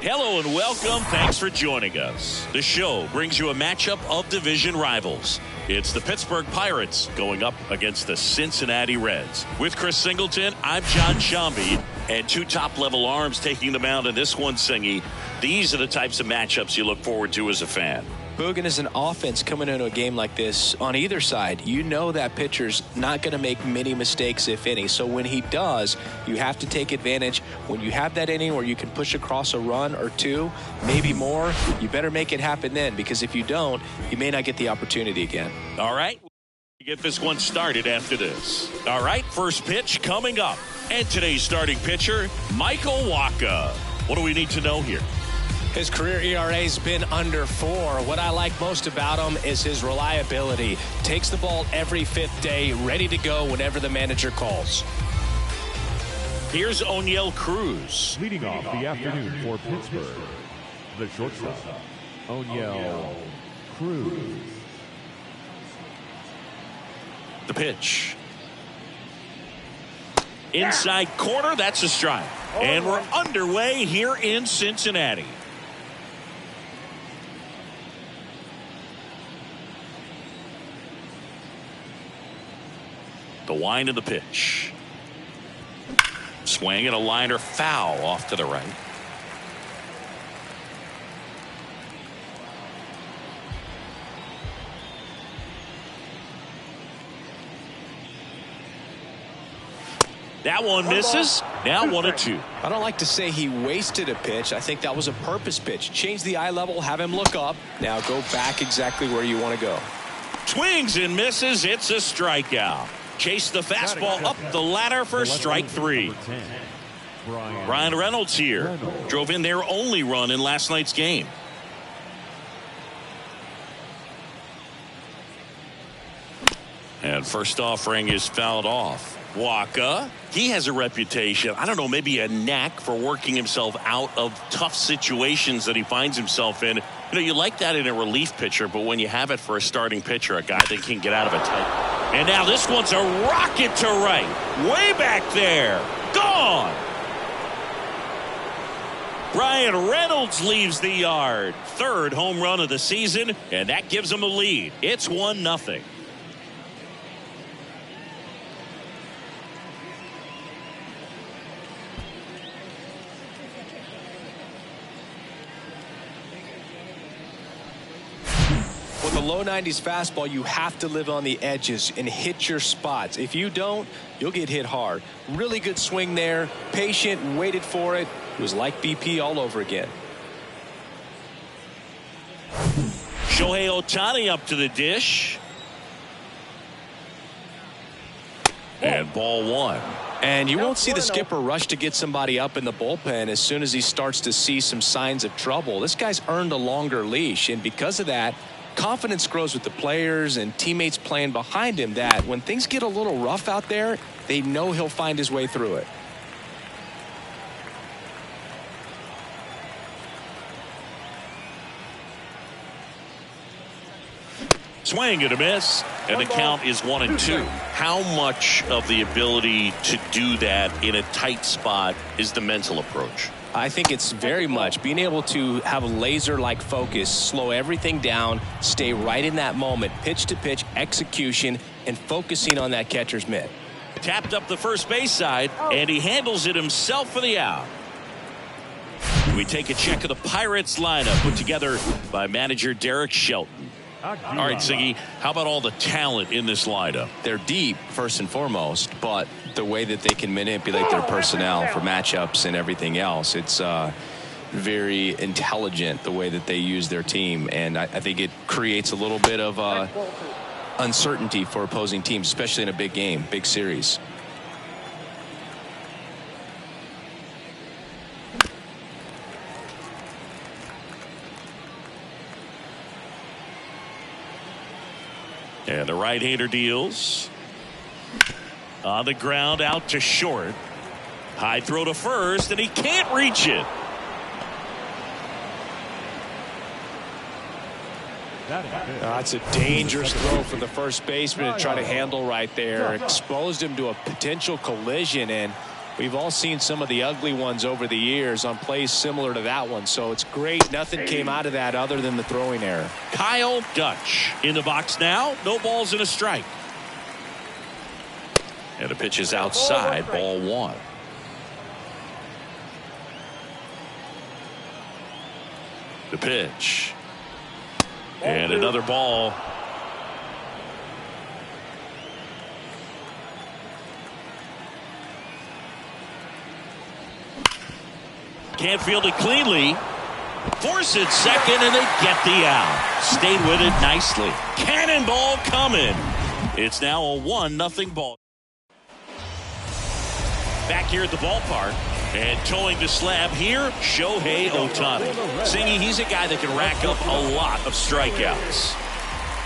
Hello and welcome. Thanks for joining us. The show brings you a matchup of division rivals. It's the Pittsburgh Pirates going up against the Cincinnati Reds. With Chris Singleton, I'm John Shambi, and two top-level arms taking the mound in this one, Singy. These are the types of matchups you look forward to as a fan. Boogan, is an offense coming into a game like this on either side. You know that pitcher's not going to make many mistakes, if any. So when he does, you have to take advantage. When you have that inning where you can push across a run or two, maybe more, you better make it happen then, because if you don't, you may not get the opportunity again. All right. Get this one started after this. All right, first pitch coming up. And today's starting pitcher, Michael Wacha. What do we need to know here? His career ERA's been under 4. What I like most about him is his reliability. Takes the ball every fifth day, ready to go whenever the manager calls. Here's Oneil Cruz. Leading off the afternoon for Pittsburgh, the shortstop, Oneil Cruz. The pitch. Inside corner, that's a strike. And we're underway here in Cincinnati. The wind of the pitch. Swing and a liner foul off to the right. That one misses. Now 1-2. I don't like to say he wasted a pitch. I think that was a purpose pitch. Change the eye level, have him look up. Now go back exactly where you want to go. Swings and misses. It's a strikeout. Chase the fastball up the ladder for strike 3. Bryan Reynolds here. Drove in their only run in last night's game. And first offering is fouled off. Wacha, he has a reputation, I don't know, maybe a knack for working himself out of tough situations that he finds himself in. You know, you like that in a relief pitcher, but when you have it for a starting pitcher, a guy that can get out of a tight. And now this one's a rocket to right. Way back there. Gone. Bryan Reynolds leaves the yard. Third home run of the season, and that gives him a lead. It's 1-0. With a low 90s fastball, you have to live on the edges and hit your spots. If you don't, you'll get hit hard. Really good swing there. Patient, waited for it. It was like BP all over again. Shohei Ohtani up to the dish. And ball 1. And you won't see the skipper rush to get somebody up in the bullpen as soon as he starts to see some signs of trouble. This guy's earned a longer leash, and because of that, confidence grows with the players and teammates playing behind him, that when things get a little rough out there, they know he'll find his way through it. Swing and a miss, and the count is 1-2. How much of the ability to do that in a tight spot is the mental approach? I think it's very much being able to have a laser-like focus, slow everything down, stay right in that moment, pitch-to-pitch execution, and focusing on that catcher's mitt. Tapped up the first base side, and he handles it himself for the out. We take a check of the Pirates lineup put together by manager Derek Shelton. All right, Siggy, how about all the talent in this lineup? They're deep, first and foremost, but the way that they can manipulate their personnel for matchups and everything else, it's very intelligent the way that they use their team, and I think it creates a little bit of uncertainty for opposing teams, especially in a big game, big series. And the right-hander deals. On the ground, out to short. High throw to first, and he can't reach it. That's a dangerous throw for the first baseman to try to handle right there. Exposed him to a potential collision, and We've all seen some of the ugly ones over the years on plays similar to that one, so it's great nothing came out of that other than the throwing error. Kyle Dutch in the box now. No balls and a strike. And the pitch is outside, ball one. The pitch. And another ball. Can't field it cleanly. Force it second, and they get the out. Stayed with it nicely. Cannonball coming. It's now a 1-0 ball. Back here at the ballpark. And towing the slab here, Shohei Ohtani. Singy, he's a guy that can rack up a lot of strikeouts.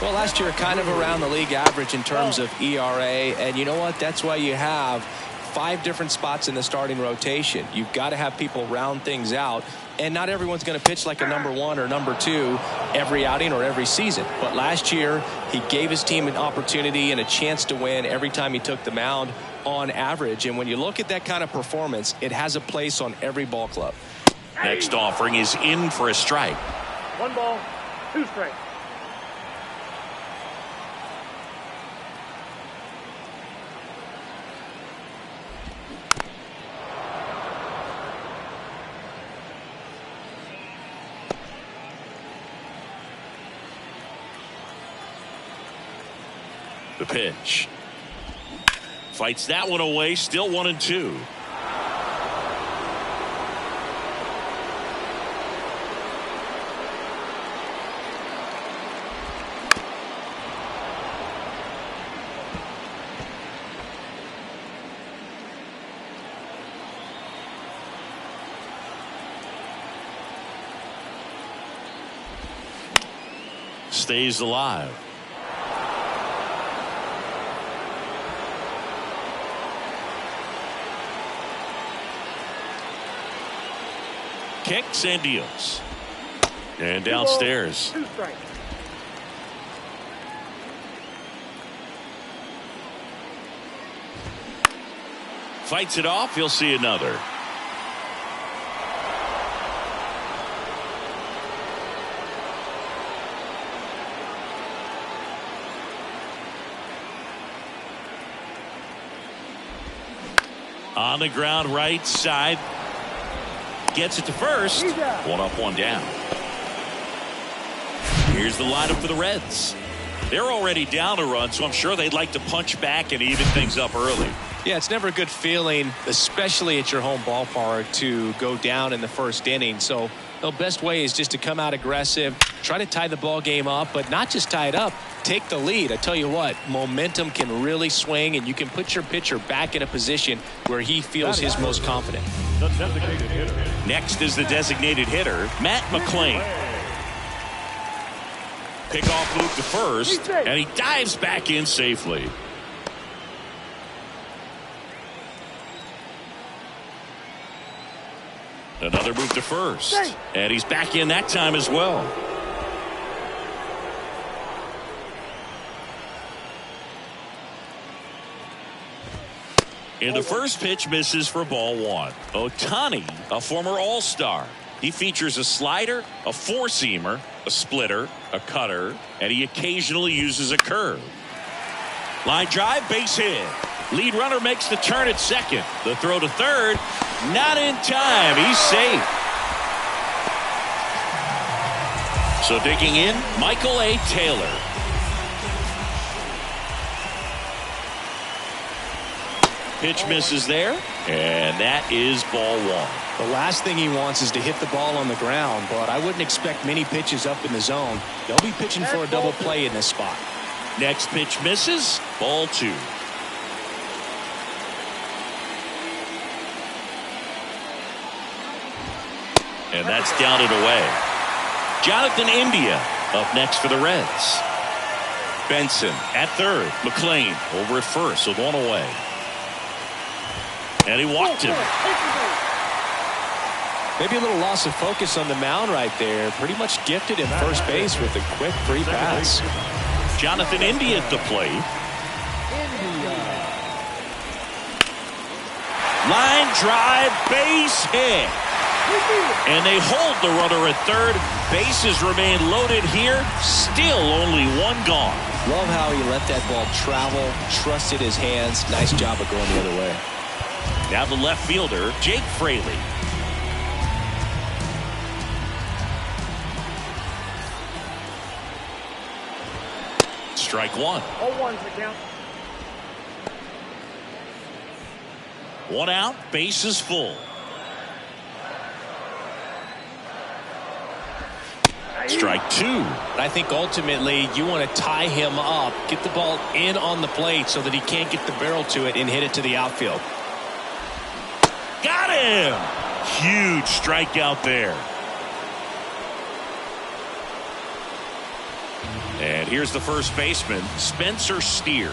Well, last year kind of around the league average in terms of ERA. And you know what? That's why you have 5 different spots in the starting rotation. You've got to have people round things out. And not everyone's going to pitch like a number 1 or number 2 every outing or every season. But last year, he gave his team an opportunity and a chance to win every time he took the mound on average. And when you look at that kind of performance, it has a place on every ball club. Next offering is in for a strike. 1 ball, 2 strikes. The pitch. Fights that one away, still 1-2. Stays alive. Kicks and deals. And downstairs. 2 strikes. Fights it off. He'll see another. On the ground, right side. Gets it to first. 1 up, 1 down. Here's the lineup for the Reds. They're already down a run, so I'm sure they'd like to punch back and even things up early. Yeah, it's never a good feeling, especially at your home ballpark, to go down in the first inning. So the best way is just to come out aggressive, try to tie the ball game up, but not just tie it up, take the lead. I tell you what, momentum can really swing, and you can put your pitcher back in a position where he feels his most confident. The designated hitter. Next is the designated hitter, Matt McLain. Pickoff move to first, and he dives back in safely. Another move to first, and he's back in that time as well. And the first pitch misses for ball 1. Ohtani, a former All-Star. He features a slider, a four-seamer, a splitter, a cutter, and he occasionally uses a curve. Line drive, base hit. Lead runner makes the turn at second. The throw to third, not in time. He's safe. So digging in, Michael A. Taylor. Pitch misses there, and that is ball 1. The last thing he wants is to hit the ball on the ground, but I wouldn't expect many pitches up in the zone. They'll be pitching for a double play in this spot. Next pitch misses, ball 2. And that's down and away. Jonathan India up next for the Reds. Benson at third. McLain over at first with 1 away. And he walked him. Maybe a little loss of focus on the mound right there. Pretty much gifted in first base with a quick free pass. Jonathan India at the plate. Line drive, base hit. And they hold the runner at third. Bases remain loaded here. Still only one gone. Love how he let that ball travel, trusted his hands. Nice job of going the other way. Now the left fielder, Jake Fraley. Strike one. 0-1's the count. One out, base is full. Strike two. I think ultimately you want to tie him up, get the ball in on the plate so that he can't get the barrel to it and hit it to the outfield. Got him. Huge strikeout there. And here's the first baseman, Spencer Steer.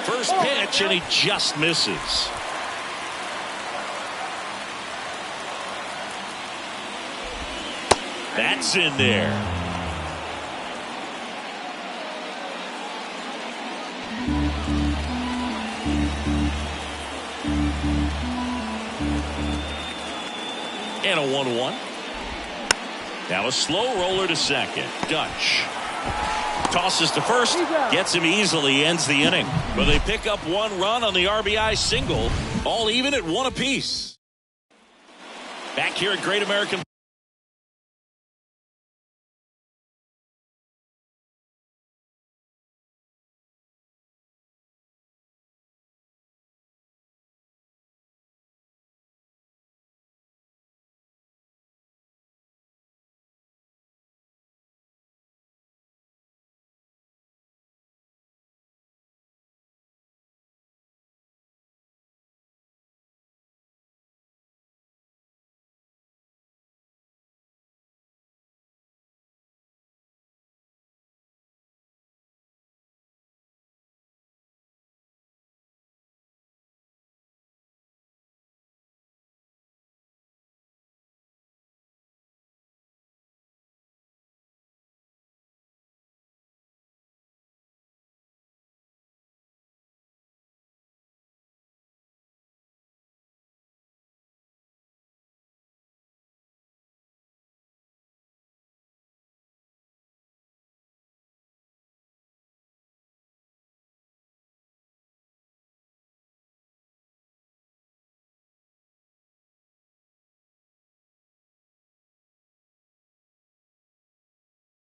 First pitch, and he just misses. That's in there. And a 1-1. Now a slow roller to second. Dutch tosses to first, gets him easily, ends the inning. But they pick up one run on the RBI single, all even at one apiece. Back here at Great American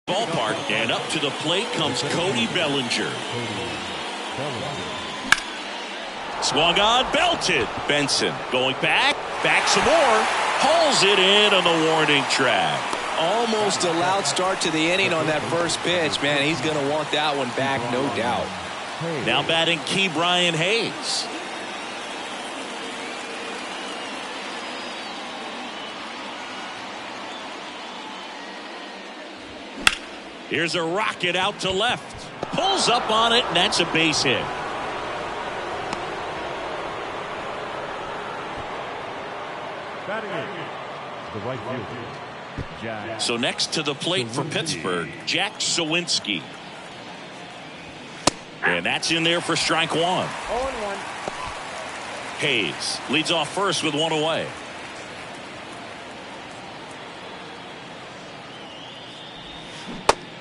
ballpark, and up to the plate comes Cody Bellinger. Swung on, belted. Benson going back some more, hauls it in on the warning track. Almost a loud start to the inning on that first pitch. Man, he's going to want that one back, no doubt. Now batting Key Brian Hayes. Here's a rocket out to left. Pulls up on it, and that's a base hit. Batting in, the right fielder, Jack. So next to the plate for Pittsburgh, Jack Suwinski. And that's in there for strike one. 0-1. Hayes leads off first with one away.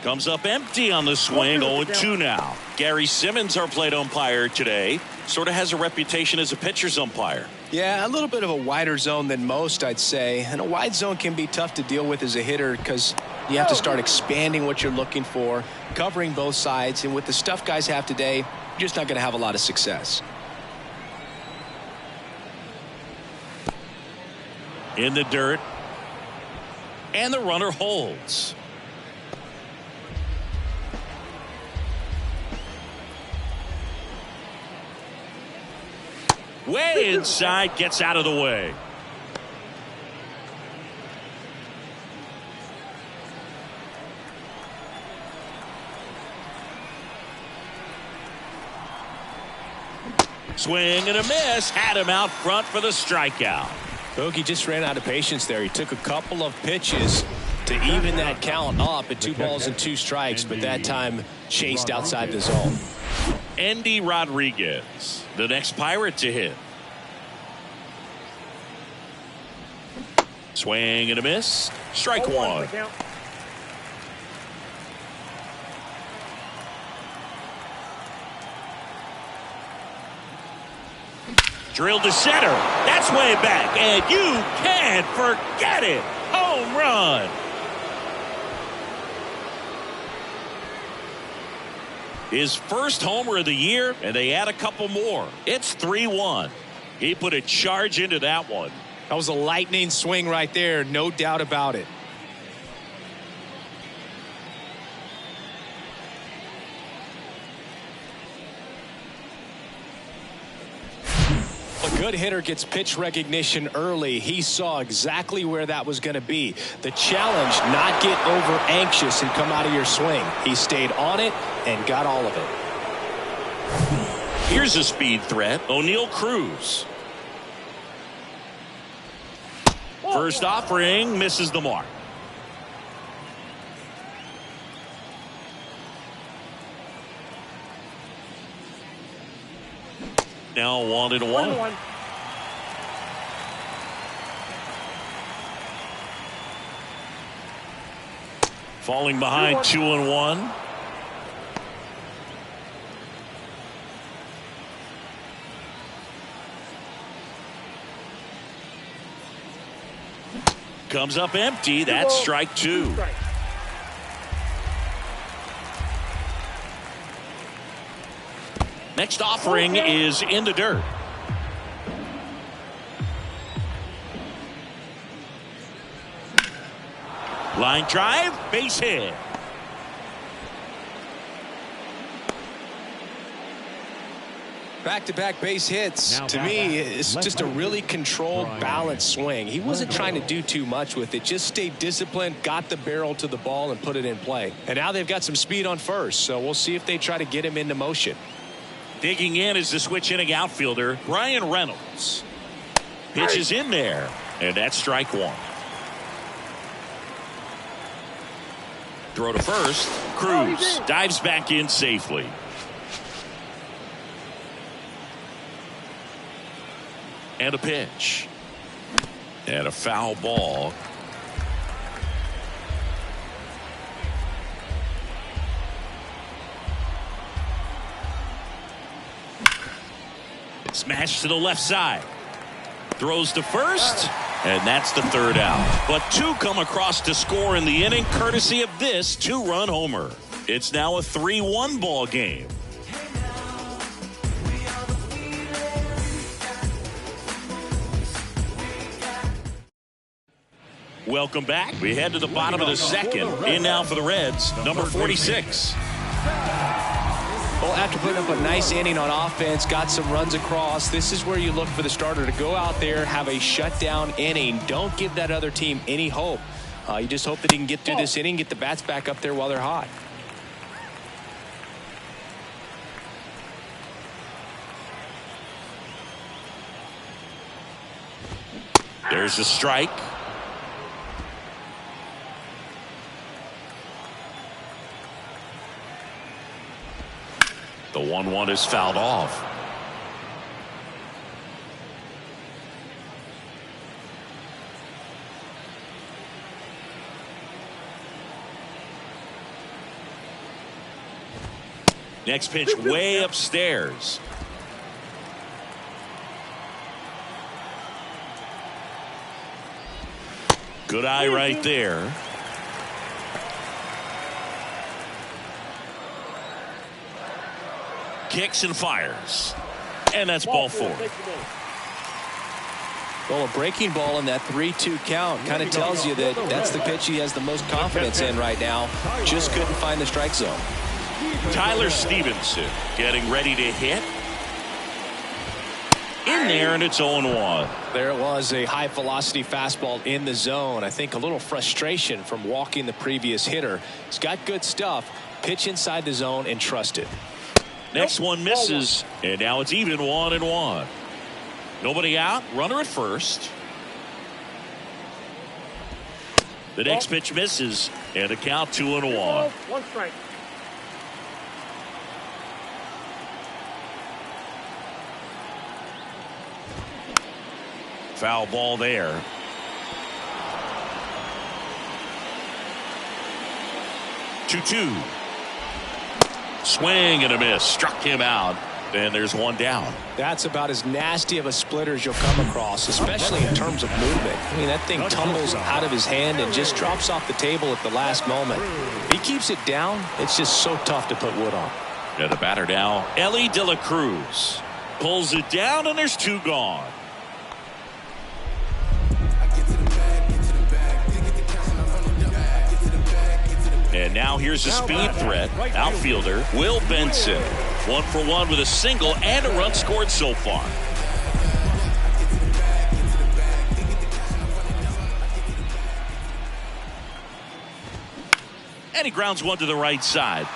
Comes up empty on the swing. 0-2 now. Gary Simmons, our plate umpire today, sort of has a reputation as a pitcher's umpire. Yeah, a little bit of a wider zone than most, I'd say. And a wide zone can be tough to deal with as a hitter because you have to start expanding what you're looking for, covering both sides. And with the stuff guys have today, you're just not going to have a lot of success. In the dirt. And the runner holds. Way inside, gets out of the way. Swing and a miss. Had him out front for the strikeout. Bogey just ran out of patience there. He took a couple of pitches to even that count up at 2 balls and 2 strikes, but that time chased outside the zone. Endy Rodriguez, the next Pirate to hit. Swing and a miss. Strike one. Drilled to center. That's way back, and you can't forget it. Home run. His first homer of the year, and they add a couple more. It's 3-1. He put a charge into that one. That was a lightning swing right there, no doubt about it. A good hitter gets pitch recognition early. He saw exactly where that was going to be. The challenge, not get over anxious and come out of your swing. He stayed on it and got all of it. Here's a speed threat, O'Neal Cruz. First offering misses the mark. Now 1-1. Falling behind 2-1. Comes up empty. That's strike two. Next offering is in the dirt. Line drive, base hit. Back-to-back base hits. To me, it's just a really controlled, balanced swing. He wasn't trying to do too much with it. Just stayed disciplined, got the barrel to the ball, and put it in play. And now they've got some speed on first, so we'll see if they try to get him into motion. Digging in is the switch inning outfielder, Bryan Reynolds. Pitches in there, and that's strike one. Throw to first. Cruz dives back in safely. And a pitch. And a foul ball. Smash to the left side. Throws to first. And that's the third out. But two come across to score in the inning, courtesy of this two-run homer. It's now a 3-1 ball game. Welcome back. We head to the bottom of the second. In now for the Reds, number 46. Well, after putting up a nice inning on offense, got some runs across, this is where you look for the starter to go out there, have a shutdown inning. Don't give that other team any hope. You just hope that he can get through this inning, get the bats back up there while they're hot. There's a strike. The 1-1 is fouled off. Next pitch way upstairs. Good eye right there. Kicks and fires. And that's ball four. Well, a breaking ball in that 3-2 count kind of tells you that that's the pitch he has the most confidence in right now. Just couldn't find the strike zone. Tyler Stevenson getting ready to hit. In there, and it's 0-1. There it was, a high velocity fastball in the zone. I think a little frustration from walking the previous hitter. He's got good stuff. Pitch inside the zone and trust it. Next one misses, and now it's even 1-1. Nobody out, runner at first. The next pitch misses, and a count 2-1. One strike. Foul ball there. Two. Swing and a miss. Struck him out. And there's one down. That's about as nasty of a splitter as you'll come across, especially in terms of movement. I mean, that thing tumbles out of his hand and just drops off the table at the last moment. If he keeps it down, it's just so tough to put wood on. And the batter now, Elly De La Cruz. Pulls it down, and there's two gone. And now here's a speed threat. Outfielder Will Benson. 1 for 1 with a single and a run scored so far. And he grounds one to the right side.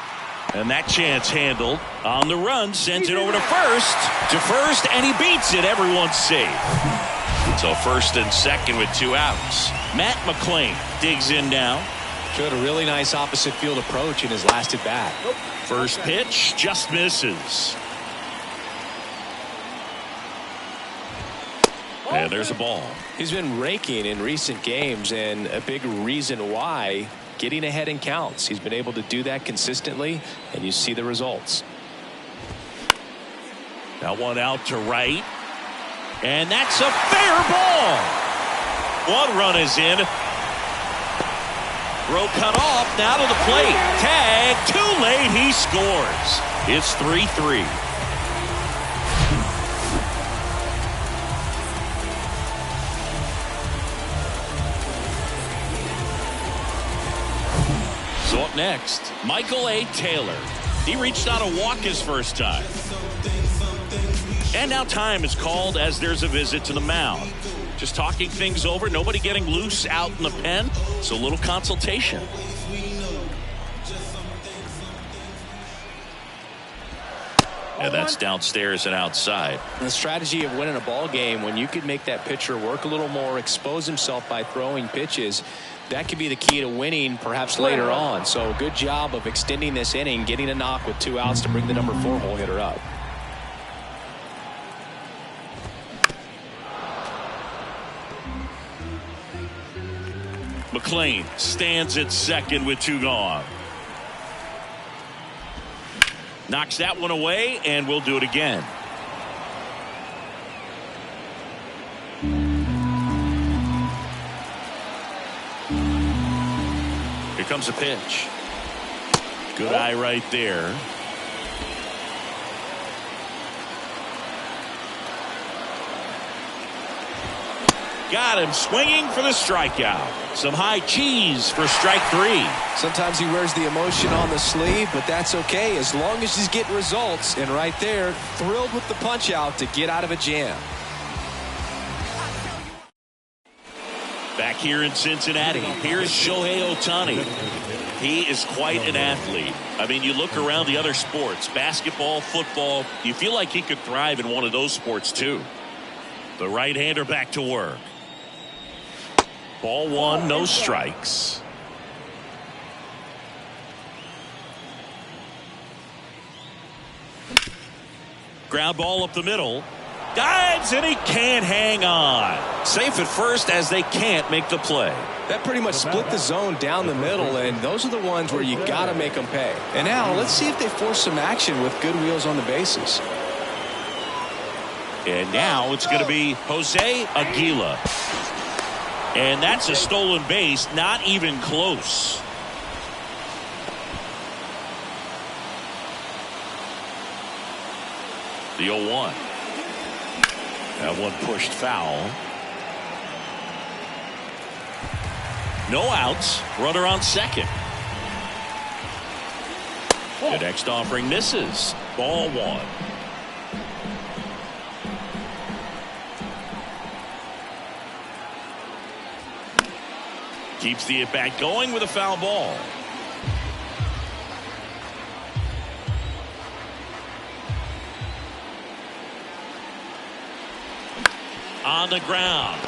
And that chance handled. On the run, sends it over to first, and he beats it. Everyone's safe. So first and second with 2 outs. Matt McLain digs in now. Showed a really nice opposite field approach in his last at bat. First pitch just misses. And there's a ball. He's been raking in recent games, and a big reason why, getting ahead in counts. He's been able to do that consistently, and you see the results. That one out to right. And that's a fair ball. One run is in. Throw cut off, now to the plate. Tag, too late, he scores. It's 3-3. So up next, Michael A. Taylor. He reached out a walk his first time. And now time is called as there's a visit to the mound. Just talking things over, nobody getting loose out in the pen, so a little consultation. And that's downstairs and outside. The strategy of winning a ball game, when you could make that pitcher work a little more, expose himself by throwing pitches, that could be the key to winning perhaps later on. So good job of extending this inning, getting a knock with 2 outs to bring the number 4 hole hitter up. McLain stands at second with 2 gone. Knocks that one away, and we'll do it again. Here comes a pitch. Good eye right there. Got him swinging for the strikeout. Some high cheese for strike 3. Sometimes he wears the emotion on the sleeve, but that's okay as long as he's getting results. And right there, thrilled with the punch out to get out of a jam. Back here in Cincinnati, here's Shohei Ohtani. He is quite an athlete. I mean, you look around the other sports, basketball, football, you feel like he could thrive in one of those sports too. The right-hander back to work. Ball 1, no strikes. Ground ball up the middle. Dives, and he can't hang on. Safe at first as they can't make the play. That pretty much split the zone down the middle, and those are the ones where you got to make them pay. And now let's see if they force some action with good wheels on the bases. And now it's going to be Jose Aguila. And that's a stolen base, not even close. The 0-1. That one pushed foul. No outs. Runner on second. The next offering misses. Ball 1. Keeps the at-bat going with a foul ball. On the ground.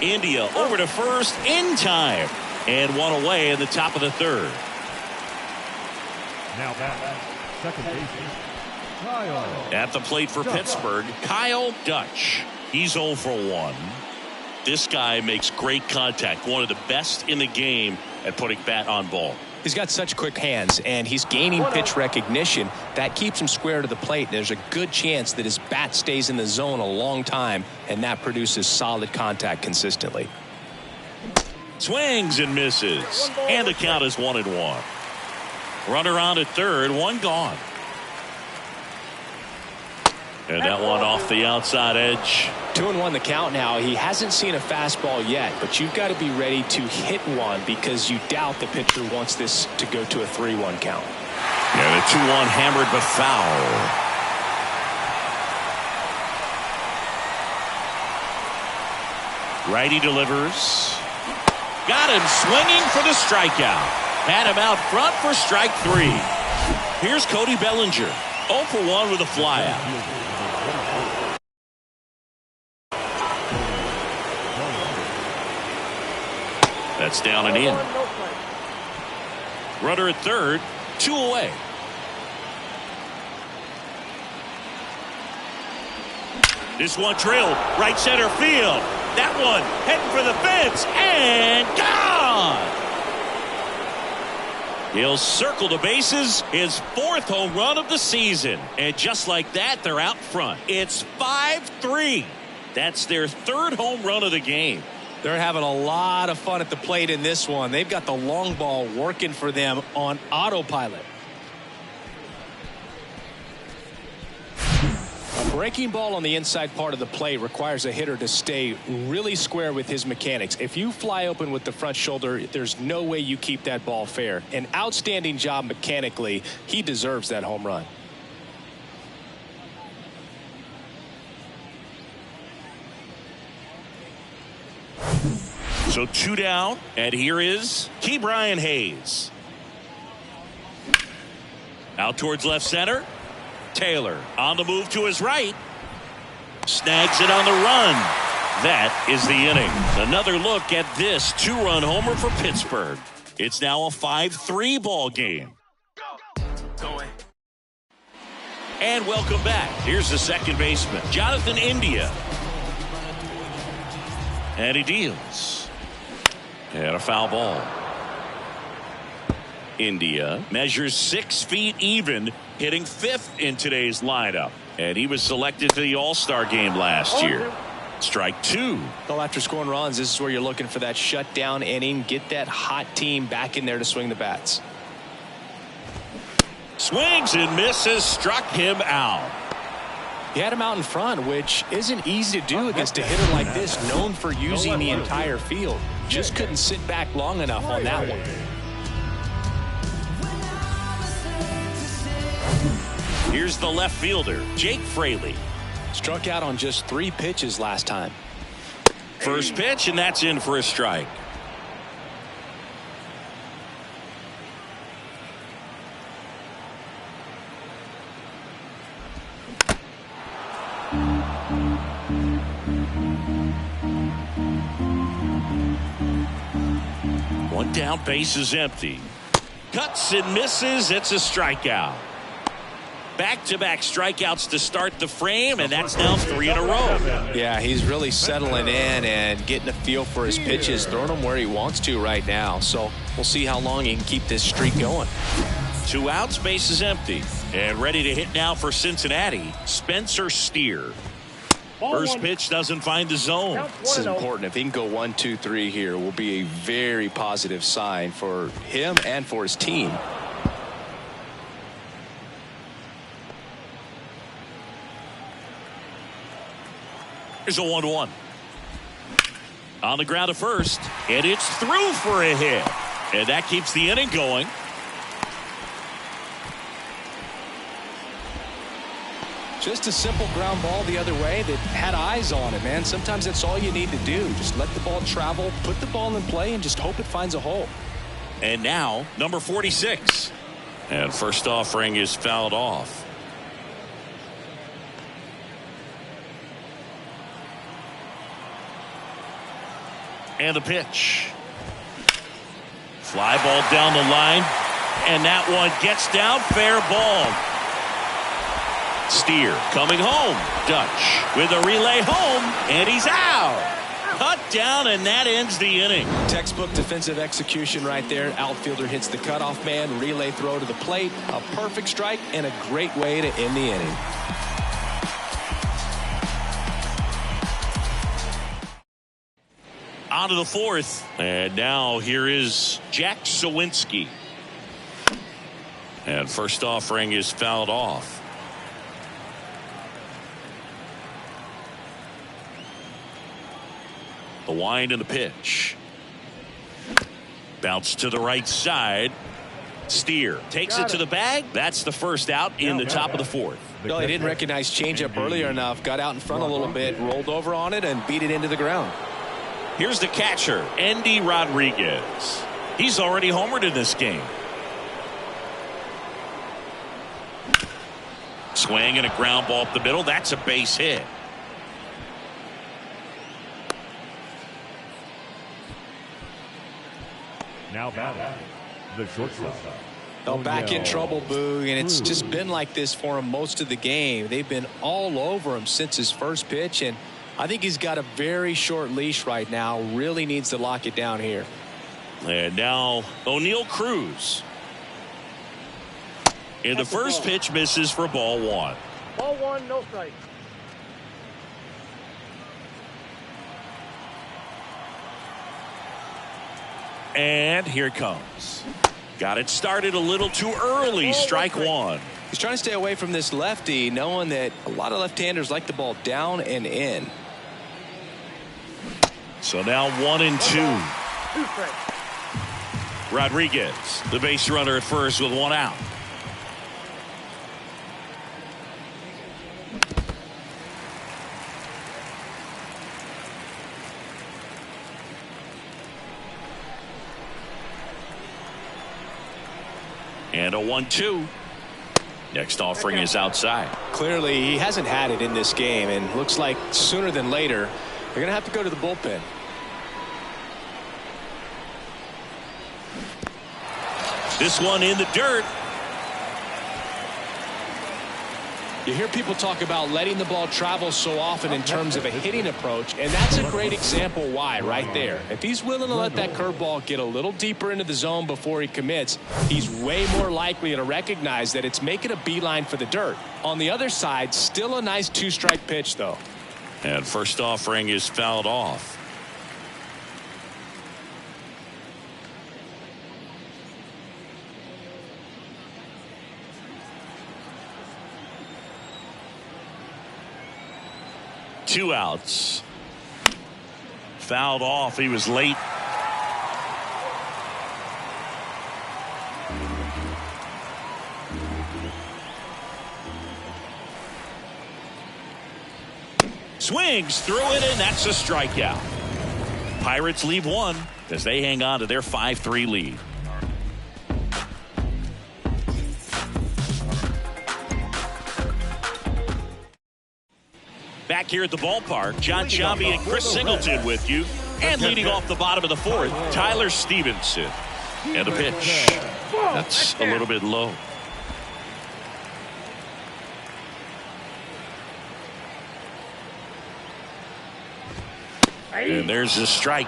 India over to first in time. And one away in the top of the 3rd. Now back, second baseman, Kyle. At the plate for Pittsburgh, Kyle Dutch. He's 0 for 1. This guy makes great contact. One of the best in the game at putting bat on ball. He's got such quick hands, and he's gaining pitch recognition. That keeps him square to the plate. There's a good chance that his bat stays in the zone a long time, and that produces solid contact consistently. Swings and misses. And the count is 1-1. Runner on at third, one gone. And that one off the outside edge. 2-1 the count now. He hasn't seen a fastball yet, but you've got to be ready to hit one because you doubt the pitcher wants this to go to a 3-1 count. And a 2-1 hammered but foul. Righty delivers. Got him swinging for the strikeout. Had him out front for strike 3. Here's Cody Bellinger. 0 for 1 with a flyout. That's down and in. Runner at third, 2 away. This one drilled right center field. That one heading for the fence and gone. He'll circle the bases, his 4th home run of the season. And just like that, they're out front. It's 5-3. That's their 3rd home run of the game. They're having a lot of fun at the plate in this one. They've got the long ball working for them on autopilot. A breaking ball on the inside part of the plate requires a hitter to stay really square with his mechanics. If you fly open with the front shoulder, there's no way you keep that ball fair. An outstanding job mechanically. He deserves that home run. So 2 down, and here is Ke'Bryan Hayes. Out towards left center. Taylor on the move to his right. Snags it on the run. That is the inning. Another look at this 2-run homer for Pittsburgh. It's now a 5-3 ball game. And welcome back. Here's the second baseman, Jonathan India. And he deals. And a foul ball. India measures 6 feet even, hitting 5th in today's lineup. And he was selected for the All-Star game last year. Strike 2. Well, after scoring runs, this is where you're looking for that shutdown inning. Get that hot team back in there to swing the bats. Swings and misses, struck him out. He had him out in front, which isn't easy to do against a hitter like this, known for using the entire field. Just couldn't sit back long enough on that one. Here's the left fielder, Jake Fraley. Struck out on just 3 pitches last time. First pitch, and that's in for a strike. One down, base is empty. Cuts and misses. It's a strikeout. Back-to-back strikeouts to start the frame, and that's now 3 in a row. Yeah, he's really settling in and getting a feel for his pitches, throwing them where he wants to right now. So we'll see how long he can keep this streak going. 2 outs, base is empty. And ready to hit now for Cincinnati, Spencer Steer. First pitch doesn't find the zone. This is important. If he can go 1, 2, 3 here, will be a very positive sign for him and for his team. Here's a 1-1. On the ground to first, and it's through for a hit. And that keeps the inning going. Just a simple ground ball the other way that had eyes on it, man. Sometimes that's all you need to do. Just let the ball travel, put the ball in play, and just hope it finds a hole. And now, number 46. And first offering is fouled off. And the pitch. Fly ball down the line. And that one gets down, fair ball. Steer coming home. Dutch with a relay home, and he's out. Cut down, and that ends the inning. Textbook defensive execution right there. Outfielder hits the cutoff man, relay throw to the plate, a perfect strike, and a great way to end the inning. On to the fourth, and now here is Jack Suwinski. And first offering is fouled off. The wind and the pitch. Bounce to the right side. Steer takes it to the bag. That's the first out in the top of the fourth. Well, he didn't recognize changeup earlier enough. Got out in front a little bit, rolled over on it, and beat it into the ground. Here's the catcher, Endy Rodriguez. He's already homered in this game. Swing and a ground ball up the middle. That's a base hit. Now batting, the shortstop. Well, back in trouble, Boog, and it's just been like this for him most of the game. They've been all over him since his first pitch, and I think he's got a very short leash right now. Really needs to lock it down here. And now O'Neal Cruz. In the first pitch, misses for ball one. Ball one, no strike. And here it comes. Got it started a little too early. Strike one. He's trying to stay away from this lefty, knowing that a lot of left-handers like the ball down and in. So now 1-2. 2 strikes. Rodriguez, the base runner at first with one out. And a 1-2. Next offering is outside. Clearly, he hasn't had it in this game, and looks like sooner than later, they're going to have to go to the bullpen. This one in the dirt. You hear people talk about letting the ball travel so often in terms of a hitting approach, and that's a great example why right there. If he's willing to let that curveball get a little deeper into the zone before he commits, he's way more likely to recognize that it's making a beeline for the dirt. On the other side, still a nice 2-strike pitch, though. And first offering is fouled off. Two outs. Fouled off. He was late. Swings through it, and that's a strikeout. Pirates leave one as they hang on to their 5-3 lead. Back here at the ballpark, John Sciambi and Chris Singleton with you. And leading off the bottom of the fourth, Tyler Stevenson. And the pitch. That's a little bit low. And there's the strike.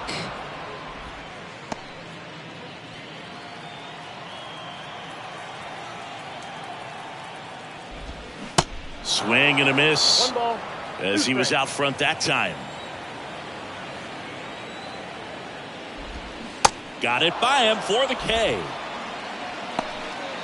Swing and a miss. 1 ball. As he was out front that time. Got it by him for the K.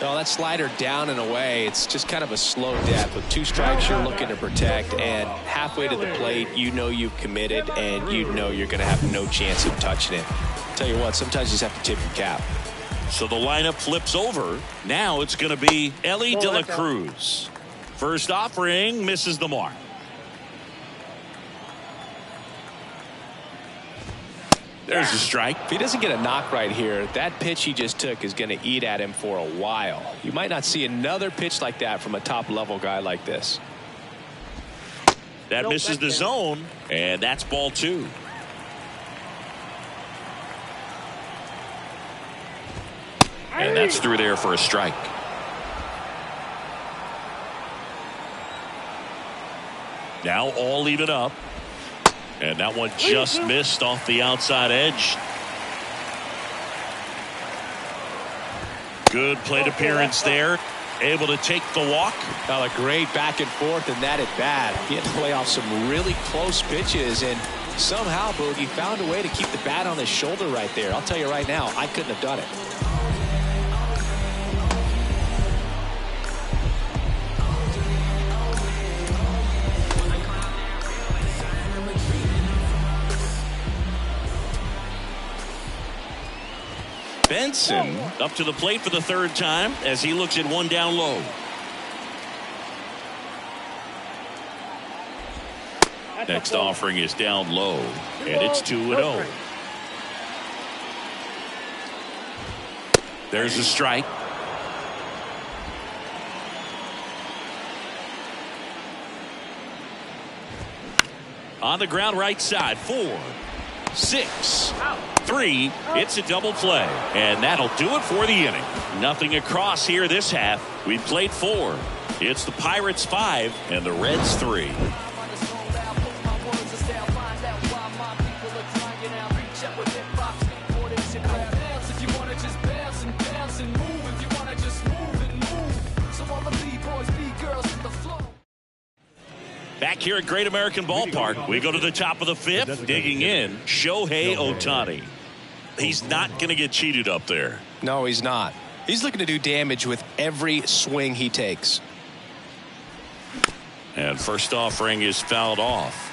Oh, that slider down and away. It's just kind of a slow death. With 2 strikes, you're looking to protect, and halfway to the plate, you know you've committed, and you know you're going to have no chance of touching it. Tell you what, sometimes you just have to tip your cap. So the lineup flips over. Now it's going to be Elly De La Cruz. First offering misses the mark. There's a strike. If he doesn't get a knock right here, that pitch he just took is going to eat at him for a while. You might not see another pitch like that from a top-level guy like this. That misses the zone, and that's ball 2. And that's through there for a strike. Now all even up. And that one just missed off the outside edge. Good plate appearance there. Able to take the walk. Well, a great back and forth, and that at bat. He had to play off some really close pitches, and somehow Boogie found a way to keep the bat on his shoulder right there. I'll tell you right now, I couldn't have done it. Benson up to the plate for the third time as he looks at one down low. Next offering is down low, and it's 2-0. There's a strike. On the ground right side, 4, 6, 3. It's a double play, and that'll do it for the inning. Nothing across here this half. We played 4. It's the Pirates 5 and the Reds 3. Back here at Great American Ballpark, we go to the top of the 5th. Digging in, Shohei Ohtani. He's not going to get cheated up there. No, he's not. He's looking to do damage with every swing he takes. And first offering is fouled off.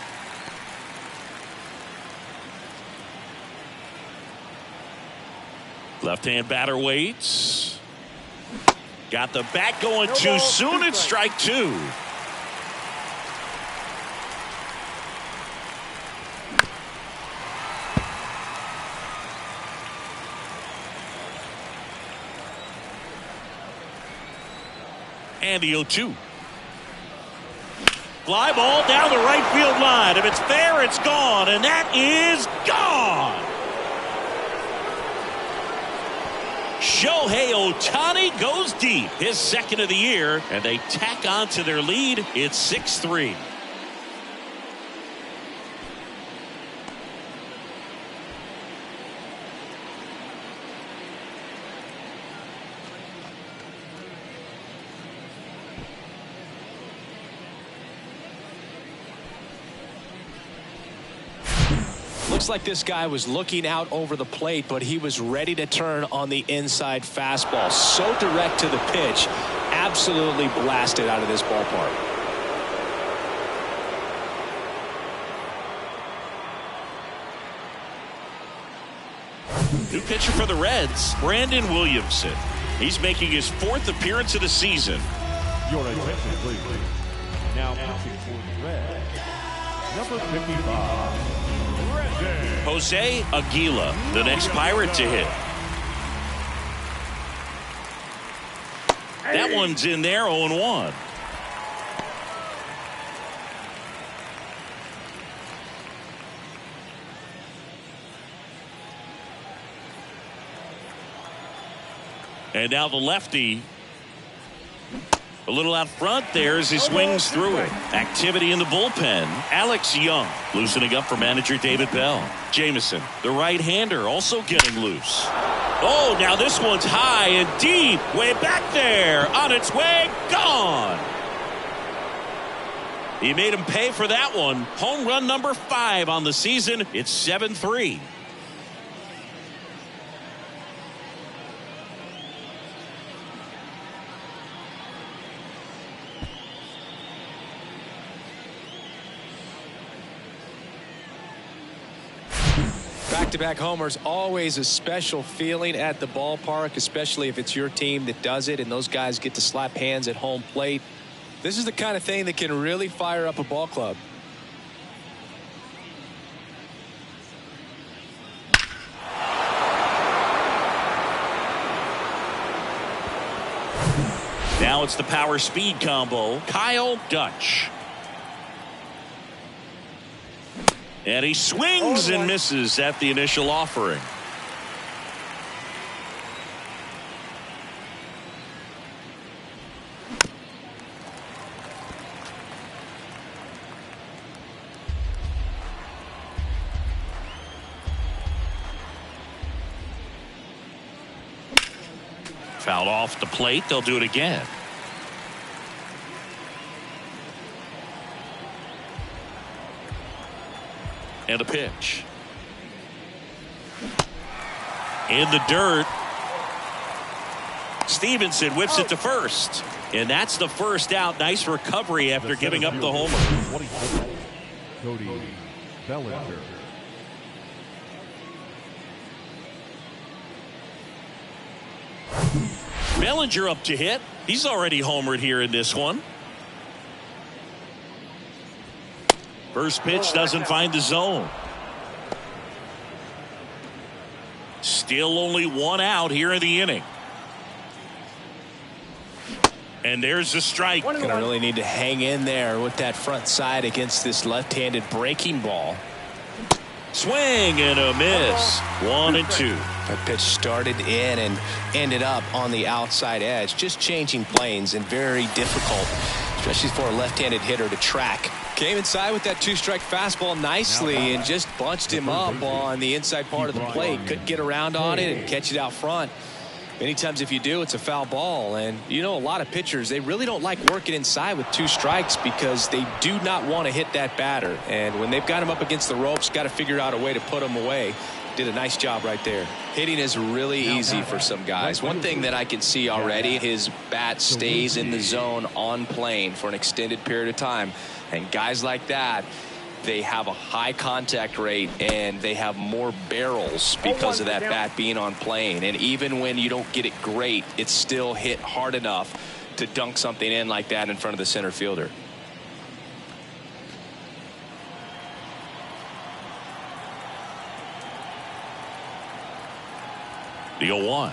Left-hand batter waits. Got the bat going too soon. It's strike 2. And the 0-2. Fly ball down the right field line. If it's fair, it's gone. And that is gone. Shohei Ohtani goes deep. His second of the year. And they tack on to their lead. It's 6-3. Looks like this guy was looking out over the plate, but he was ready to turn on the inside fastball. So direct to the pitch. Absolutely blasted out of this ballpark. New pitcher for the Reds, Brandon Williamson. He's making his 4th appearance of the season. Your attention, please. Now pitching for the Reds, number 55. Jose Aguila, the next Pirate to hit. That one's in there, 0-1. And now the lefty. A little out front there as he swings through it. Activity in the bullpen. Alex Young loosening up for manager David Bell. Jameson, the right-hander, also getting loose. Oh, now this one's high and deep. Way back there. On its way. Gone. He made him pay for that one. Home run number 5 on the season. It's 7-3. Back-to-back homers, always a special feeling at the ballpark, especially if it's your team that does it and those guys get to slap hands at home plate. This is the kind of thing that can really fire up a ball club. Now it's the power speed combo. Kyle Dutch. And he swings and misses at the initial offering. Fouled off the plate. They'll do it again. And a pitch. In the dirt. Stevenson whips it to first. And that's the first out. Nice recovery after giving up the homer. Cody Bellinger. Bellinger up to hit. He's already homered here in this one. First pitch doesn't find the zone. Still only one out here in the inning. And there's the strike. Going to really need to hang in there with that front side against this left-handed breaking ball. Swing and a miss. 1-2. That pitch started in and ended up on the outside edge. Just changing planes and very difficult, especially for a left-handed hitter to track. Came inside with that two-strike fastball nicely and just bunched him up on the inside part of the plate. Couldn't get around on it and catch it out front. Many times if you do, it's a foul ball. And you know, a lot of pitchers, they really don't like working inside with two strikes because they do not want to hit that batter. And when they've got him up against the ropes, got to figure out a way to put him away. Did a nice job right there. Hitting is really easy for some guys. One thing that I can see already, his bat stays in the zone on plane for an extended period of time. And guys like that, they have a high contact rate and they have more barrels because of that bat being on plane. And even when you don't get it great, it's still hit hard enough to dunk something in like that in front of the center fielder. The 0-1.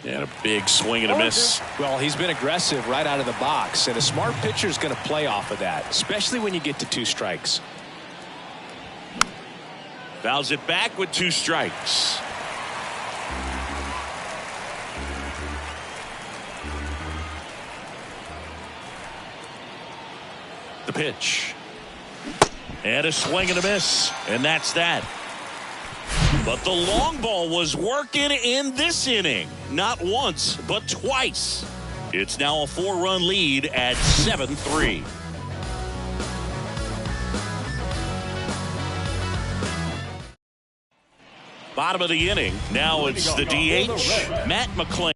And a big swing and a miss. Well, he's been aggressive right out of the box, and a smart pitcher is going to play off of that, especially when you get to two strikes. Fouls it back with 2 strikes. The pitch. And a swing and a miss. And that's that. But the long ball was working in this inning. Not once, but twice. It's now a 4-run lead at 7-3. Bottom of the inning. Now it's the DH, Matt McClain.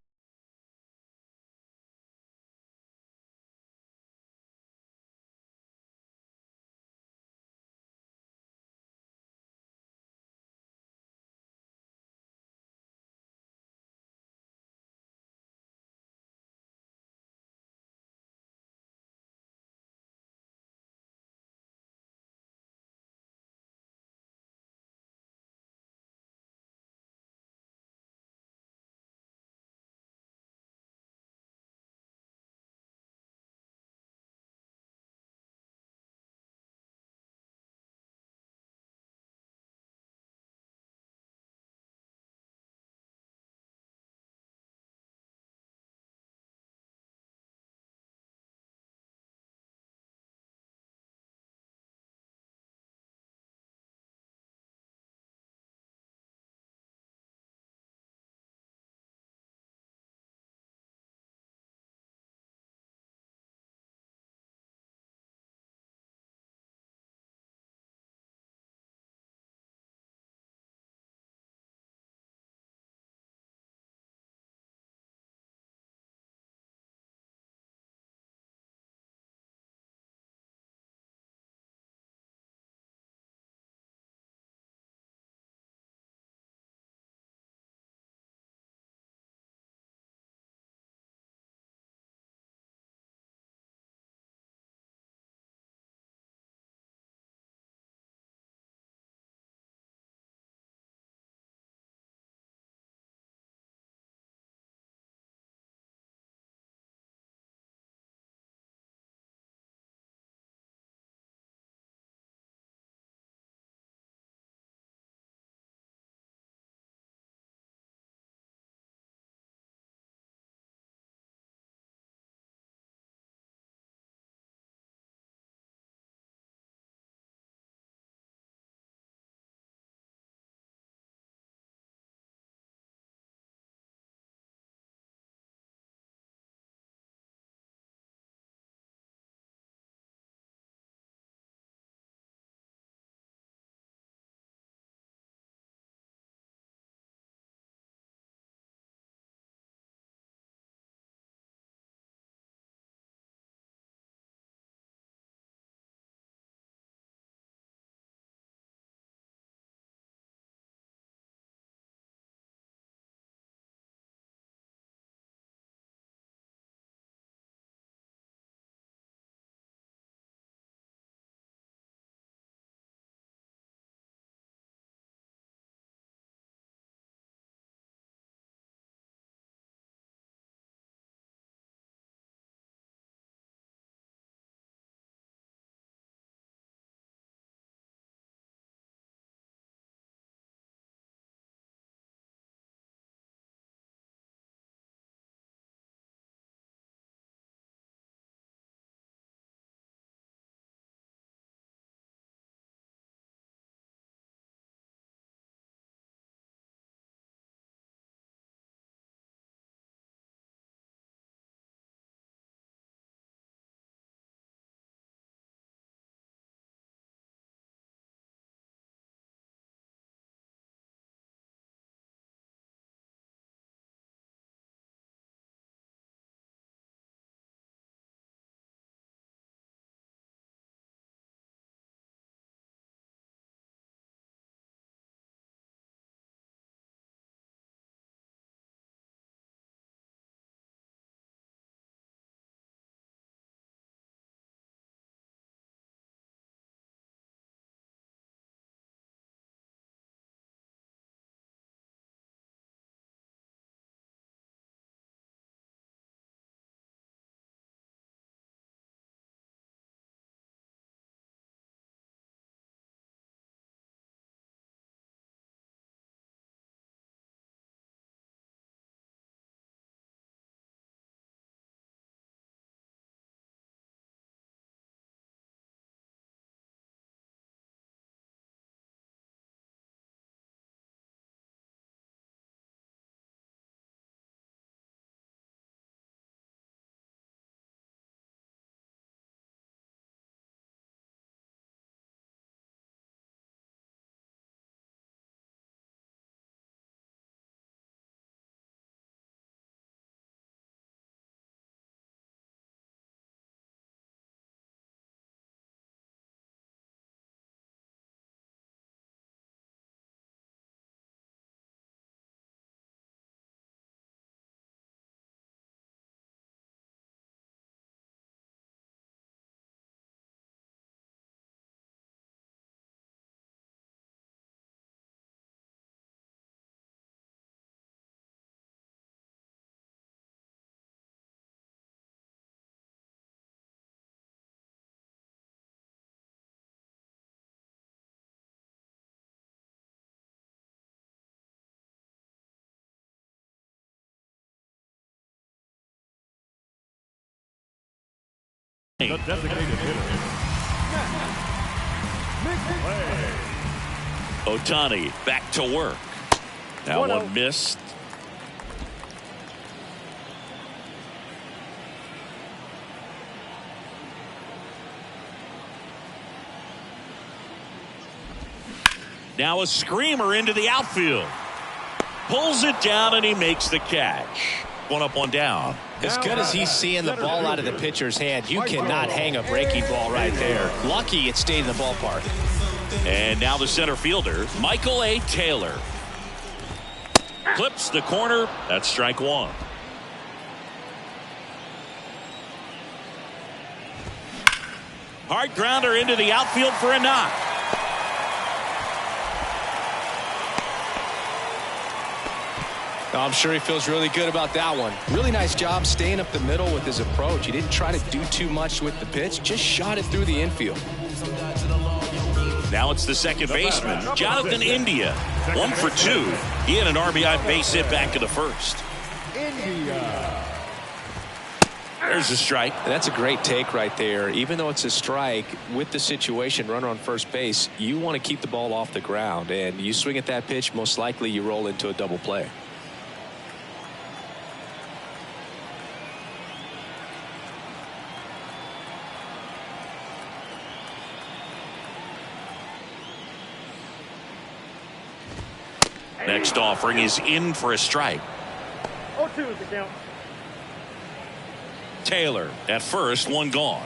The designated hitter. Ohtani back to work. That one missed. Now a screamer into the outfield. Pulls it down and he makes the catch. One up, one down. As good as he's seeing the ball out of the pitcher's hand, you cannot hang a breaking ball right there. Lucky it stayed in the ballpark. And now the center fielder, Michael A. Taylor. Clips the corner. That's strike one. Hard grounder into the outfield for a knock. I'm sure he feels really good about that one. Really nice job staying up the middle with his approach. He didn't try to do too much with the pitch, just shot it through the infield. Now it's the second baseman, Jonathan India. 1 for 2. He had an RBI base hit back to the first. There's a strike. That's a great take right there. Even though it's a strike, with the situation, runner on first base, you want to keep the ball off the ground. And you swing at that pitch, most likely you roll into a double play. Next offering is in for a strike. 0-2 is the count. Taylor at first, one gone.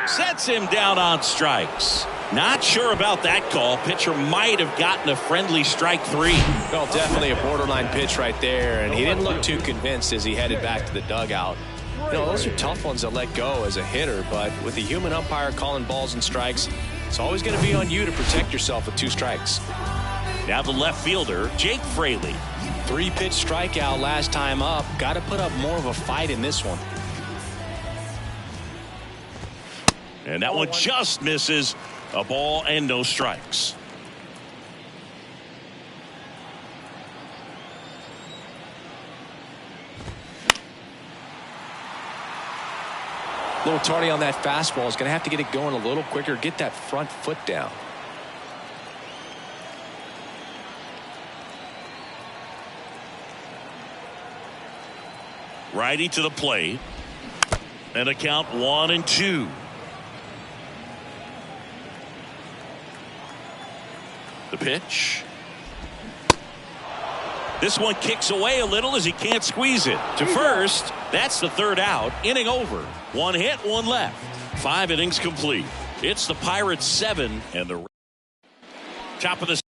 Sets him down on strikes. Not sure about that call. Pitcher might have gotten a friendly strike 3. Well, definitely a borderline pitch right there, and he didn't look too convinced as he headed back to the dugout. You know, those are tough ones to let go as a hitter, but with the human umpire calling balls and strikes, it's always going to be on you to protect yourself with 2 strikes. Now the left fielder, Jake Fraley. 3-pitch strikeout last time up. Got to put up more of a fight in this one. And that one just misses. A ball and no strikes. A little tardy on that fastball. Is going to have to get it going a little quicker. Get that front foot down. Righty to the plate. And a count 1-2. The pitch. This one kicks away a little as he can't squeeze it to first. That's the 3rd out. Inning over. 1 hit, 1 left. 5 innings complete. It's the Pirates 7 and the top of the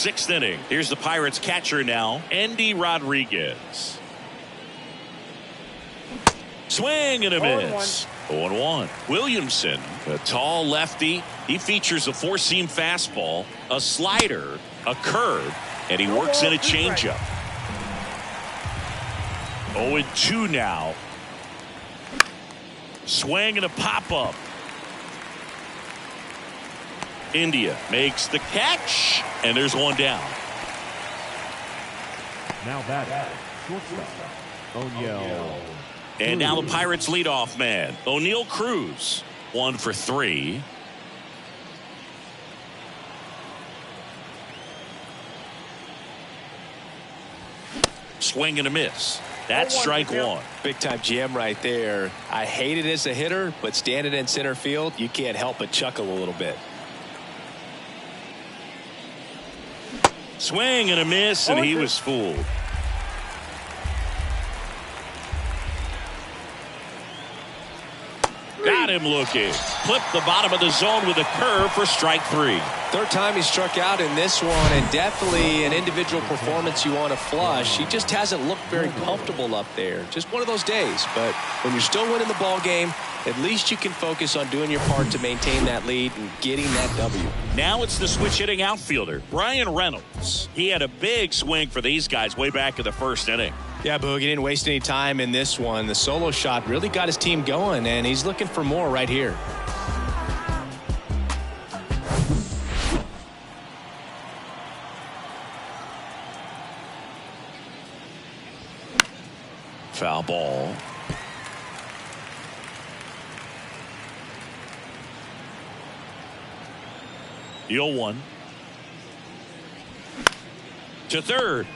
6th inning. Here's the Pirates catcher now, Endy Rodriguez. Swing and a miss. 0-1. Williamson, a tall lefty. He features a four-seam fastball, a slider, a curve, and he works in a changeup. 0-2 now. Swing and a pop-up. India makes the catch, and there's one down. Now batting, shortstop, O'Neill. And now the Pirates leadoff man, O'Neill Cruz, 1 for 3. Swing and a miss. That's strike one. Big time jam right there. I hate it as a hitter, but standing in center field, you can't help but chuckle a little bit. Swing and a miss, and he was fooled. Got him looking. Clipped the bottom of the zone with a curve for strike 3. Third time he struck out in this one, and definitely an individual performance you want to flush. He just hasn't looked very comfortable up there. Just one of those days. But when you're still winning the ball game, at least you can focus on doing your part to maintain that lead and getting that W. Now it's the switch hitting outfielder, Brian Reynolds. He had a big swing for these guys way back in the 1st inning. Yeah, Boog, he didn't waste any time in this one. The solo shot really got his team going, and he's looking for more right here. Foul ball. The 0-1. To third.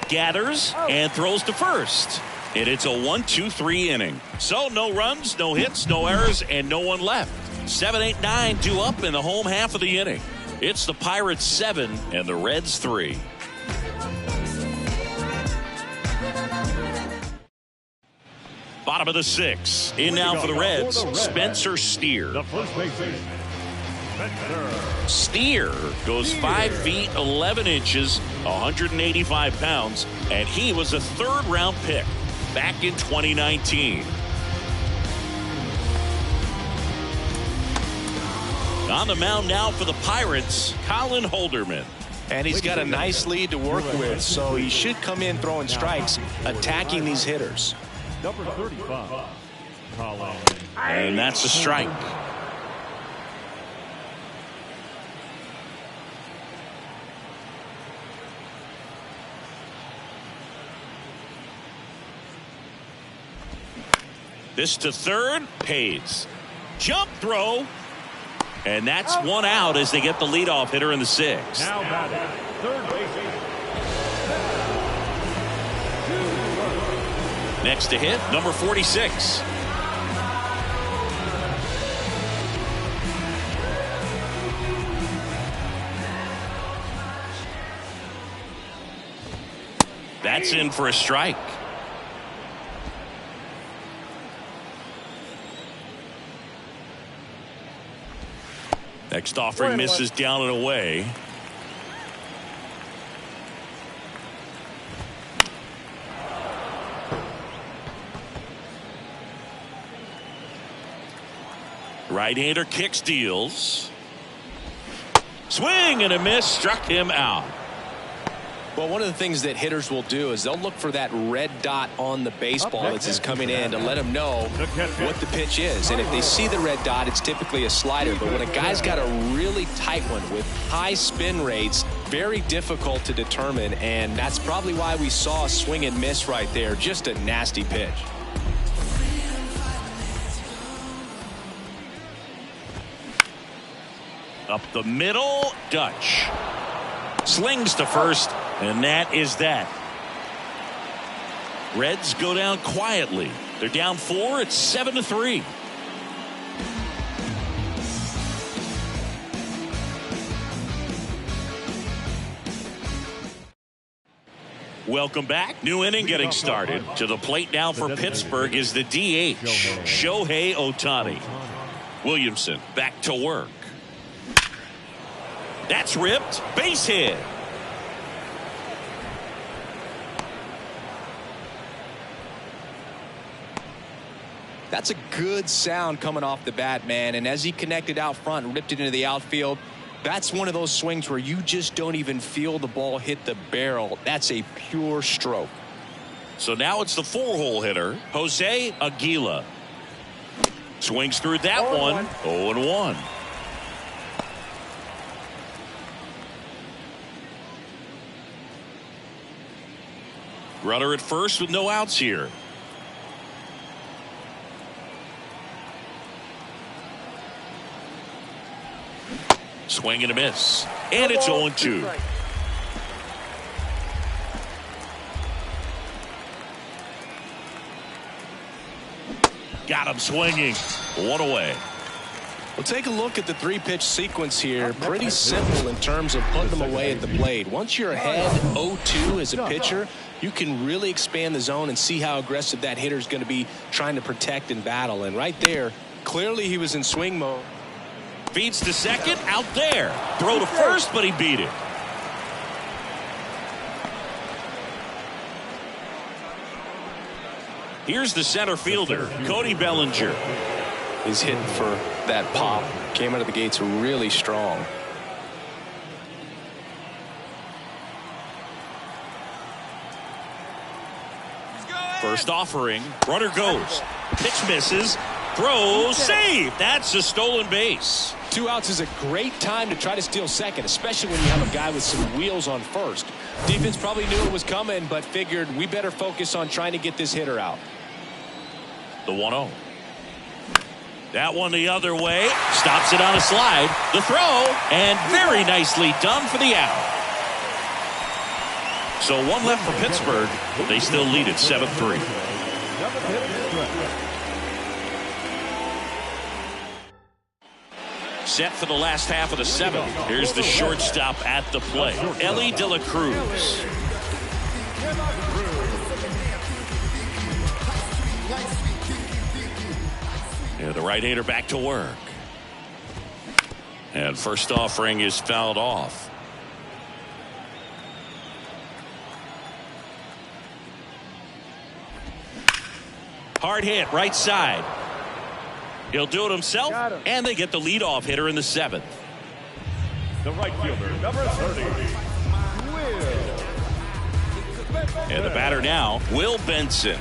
Gathers and throws to first. And it's a 1-2-3 inning. So no runs, no hits, no errors, and no one left. 7, 8, 9 due up in the home half of the inning. It's the Pirates 7 and the Reds 3. Bottom of the 6th. In now for the Reds, Spencer Steer. The first baseman, Spencer Steer goes 5 feet 11 inches, 185 pounds, and he was a 3rd-round pick back in 2019. On the mound now for the Pirates, Colin Holderman. And he's got a nice lead to work with, so he should come in throwing strikes, attacking these hitters. number 35, Colin. And that's a strike. This to third, pays. Jump throw. And that's one out as they get the leadoff hitter in the 6th. Now batting, third baseman. Next to hit, number 46. That's in for a strike. Next offering misses down and away. Right-hander kicks, deals. Swing and a miss, struck him out. Well, one of the things that hitters will do is they'll look for that red dot on the baseball that's coming in to let them know what the pitch is. And if they see the red dot, it's typically a slider. But when a guy's got a really tight one with high spin rates, very difficult to determine. And that's probably why we saw a swing and miss right there. Just a nasty pitch. Up the middle, Dutch. Slings to first, and that is that. Reds go down quietly. They're down 4. It's 7-3. Welcome back. New inning getting started. To the plate now for Pittsburgh is the DH, Shohei Ohtani. Williamson back to work. That's ripped. Base hit. That's a good sound coming off the bat, man. And as he connected out front and ripped it into the outfield, that's one of those swings where you just don't even feel the ball hit the barrel. That's a pure stroke. So now it's the 4-hole hitter, Jose Aguila. Swings through that one. 0-1. Runner at first with no outs here. Swing and a miss. And it's 0-2. Got him swinging. One away. Well, take a look at the 3-pitch sequence here. Pretty simple in terms of putting them away at the plate. Once you're ahead 0-2 as a pitcher, you can really expand the zone and see how aggressive that hitter is going to be trying to protect and battle. And right there, clearly he was in swing mode. Feeds to second, out there. Throw to first, but he beat it. Here's the center fielder, Cody Bellinger. He's hitting for that pop. Came out of the gates really strong. First offering, runner goes. Pitch misses. Throw, save. That's a stolen base. 2 outs is a great time to try to steal second, especially when you have a guy with some wheels on first. Defense probably knew it was coming, but figured we better focus on trying to get this hitter out. The 1-0. That one the other way. Stops it on a slide. The throw, and very nicely done for the out. So one left for Pittsburgh. They still lead at 7-3. Set for the last half of the 7th. Here's the shortstop at the plate, Elly De La Cruz. Yeah, the right-hander back to work. And first offering is fouled off. Hard hit, right side. He'll do it himself, and they get the leadoff hitter in the 7th. The right fielder, number 30, Will. And the batter now, Will Benson.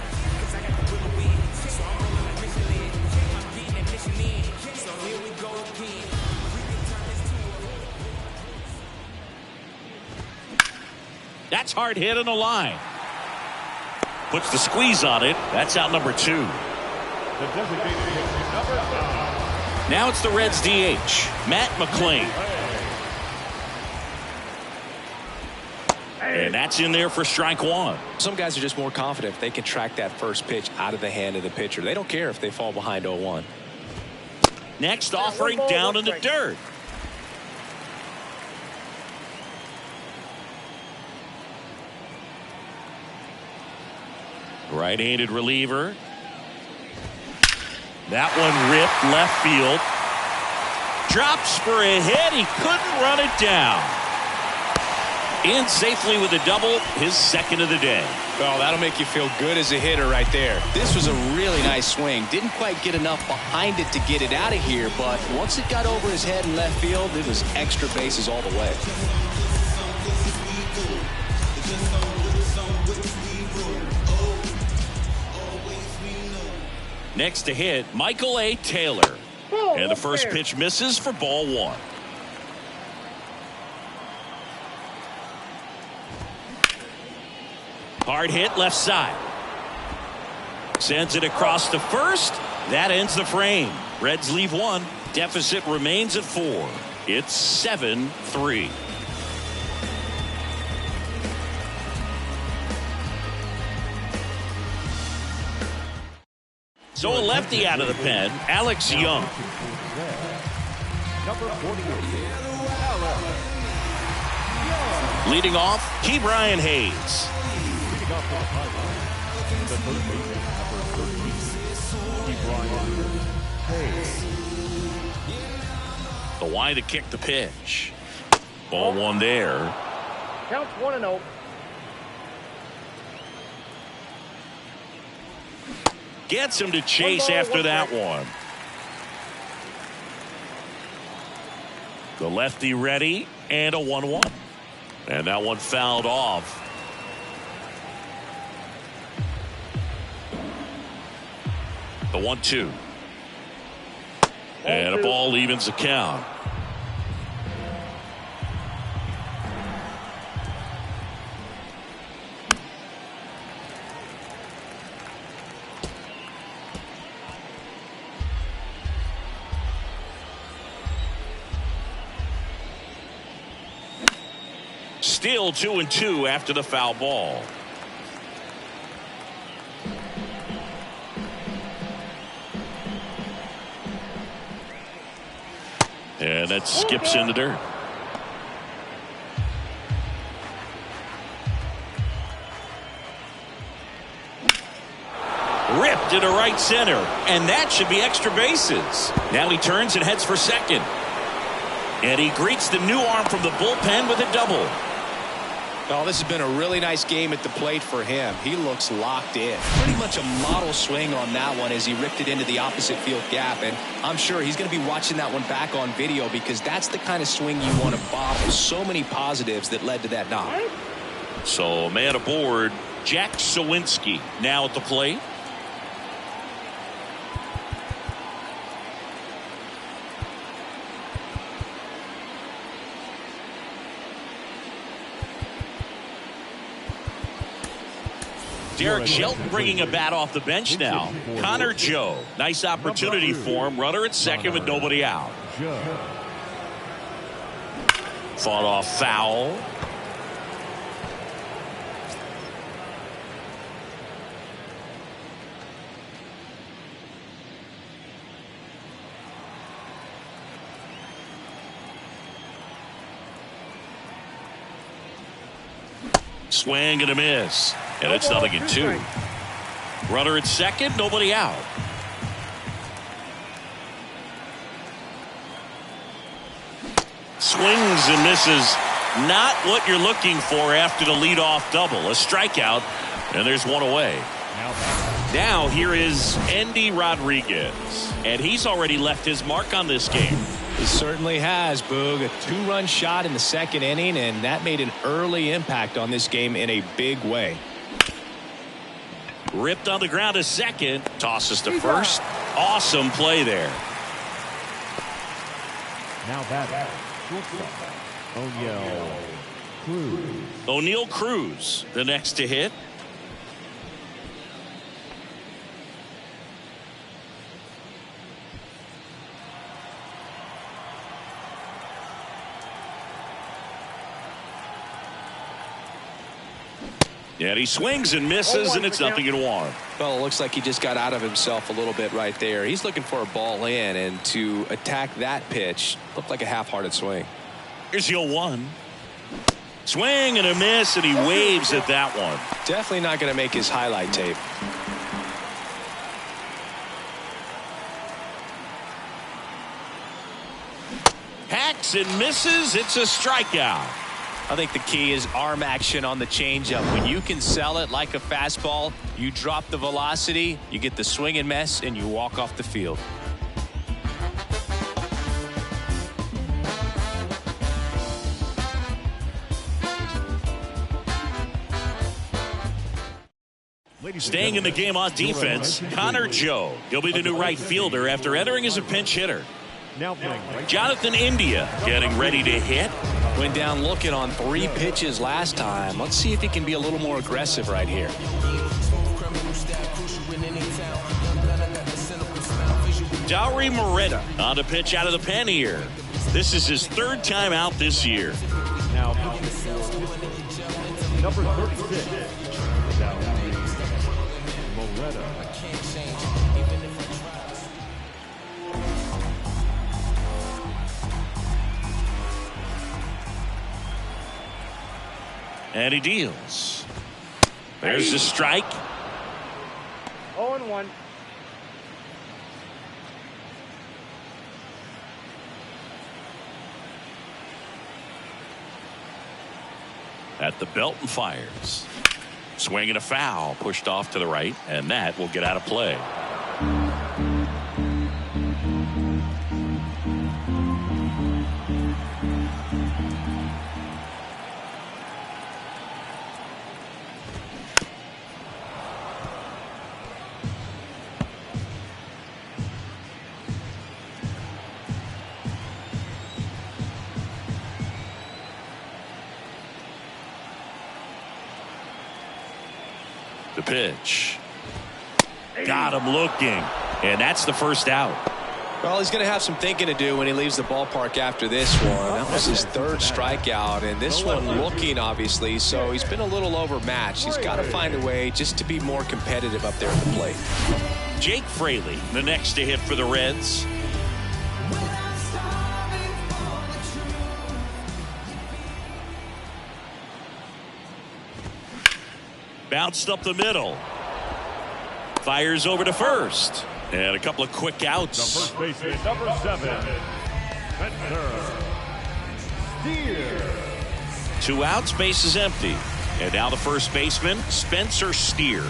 That's hard hit on the line. Puts the squeeze on it. That's out number 2. The designated hitter, number 9. Now it's the Reds DH, Matt McLain. And that's in there for strike 1. Some guys are just more confident if they can track that first pitch out of the hand of the pitcher. They don't care if they fall behind 0-1. Next offering down in the dirt. Right-handed reliever. That one ripped left field. Drops for a hit. He couldn't run it down. In safely with a double, his 2nd of the day. Well, that'll make you feel good as a hitter right there. This was a really nice swing. Didn't quite get enough behind it to get it out of here, but once it got over his head in left field, it was extra bases all the way. Next to hit, Michael A. Taylor. And the first pitch misses for ball 1. Hard hit left side. Sends it across to first. That ends the frame. Reds leave 1. Deficit remains at 4. It's 7-3. So a lefty out of the pen, Alex Young. Number 48, Alex. Leading off, Ke'Bryan Hayes. Leading off the Pirates, the third baseman, number 13, Ke'Bryan Hayes. The wide to kick the pitch. Ball one there. Counts 1-0. Gets him to chase after that one. The lefty ready, and a 1-1. And that one fouled off. The 1-2. And a ball evens the count. Still 2-2 after the foul ball. And that skips in the dirt. Ripped into right center, and that should be extra bases. Now he turns and heads for second. And he greets the new arm from the bullpen with a double. Oh, this has been a really nice game at the plate for him. He looks locked in. Pretty much a model swing on that one as he ripped it into the opposite field gap. And I'm sure he's going to be watching that one back on video because that's the kind of swing you want to bobble. So many positives that led to that knock. So man aboard, Jack Suwinski now at the plate. Derek Shelton bringing a bat off the bench now. Connor Joe. Nice opportunity for him. Runner at second with nobody out. Fought off foul. Swing and a miss. And it's 0-2. Runner at second, nobody out. Swings and misses. Not what you're looking for after the leadoff double. A strikeout, and there's one away. Now here is Endy Rodriguez. And he's already left his mark on this game. He certainly has, Boog. A 2-run shot in the second inning, and that made an early impact on this game in a big way. Ripped on the ground to second. Tosses to first. Awesome play there. Now batting, shortstop, Oneil Cruz. Oneil Cruz, the next to hit. And he swings and misses, and it's 0-1. Well, it looks like he just got out of himself a little bit right there. He's looking for a ball in, and to attack that pitch looked like a half-hearted swing. Here's the 0-1. Swing and a miss, and he waves at that one. Definitely not going to make his highlight tape. Hacks and misses. It's a strikeout. I think the key is arm action on the changeup. When you can sell it like a fastball, you drop the velocity, you get the swing and miss, and you walk off the field. Staying in the game on defense, Connor Joe. He'll be the new right fielder after entering as a pinch hitter. Jonathan India getting ready to hit. Went down looking on 3 pitches last time. Let's see if he can be a little more aggressive right here. Dauri Moreta on the pitch out of the pen here. This is his 3rd time out this year. Now number 36, Dauri Moreta. And he deals. There's the strike. 0-1. at the belt and fires. Swing and a foul, pushed off to the right, and that will get out of play. The pitch. Got him looking. And that's the first out. Well, he's going to have some thinking to do when he leaves the ballpark after this one. That was his third strikeout, and this one looking, obviously, so he's been a little overmatched. He's got to find a way just to be more competitive up there at the plate. Jake Fraley, the next to hit for the Reds. Bounced up the middle. Fires over to first. And a couple of quick outs. The first baseman, number 7, Spencer Steer. 2 outs, base is empty. And now the first baseman, Spencer Steer.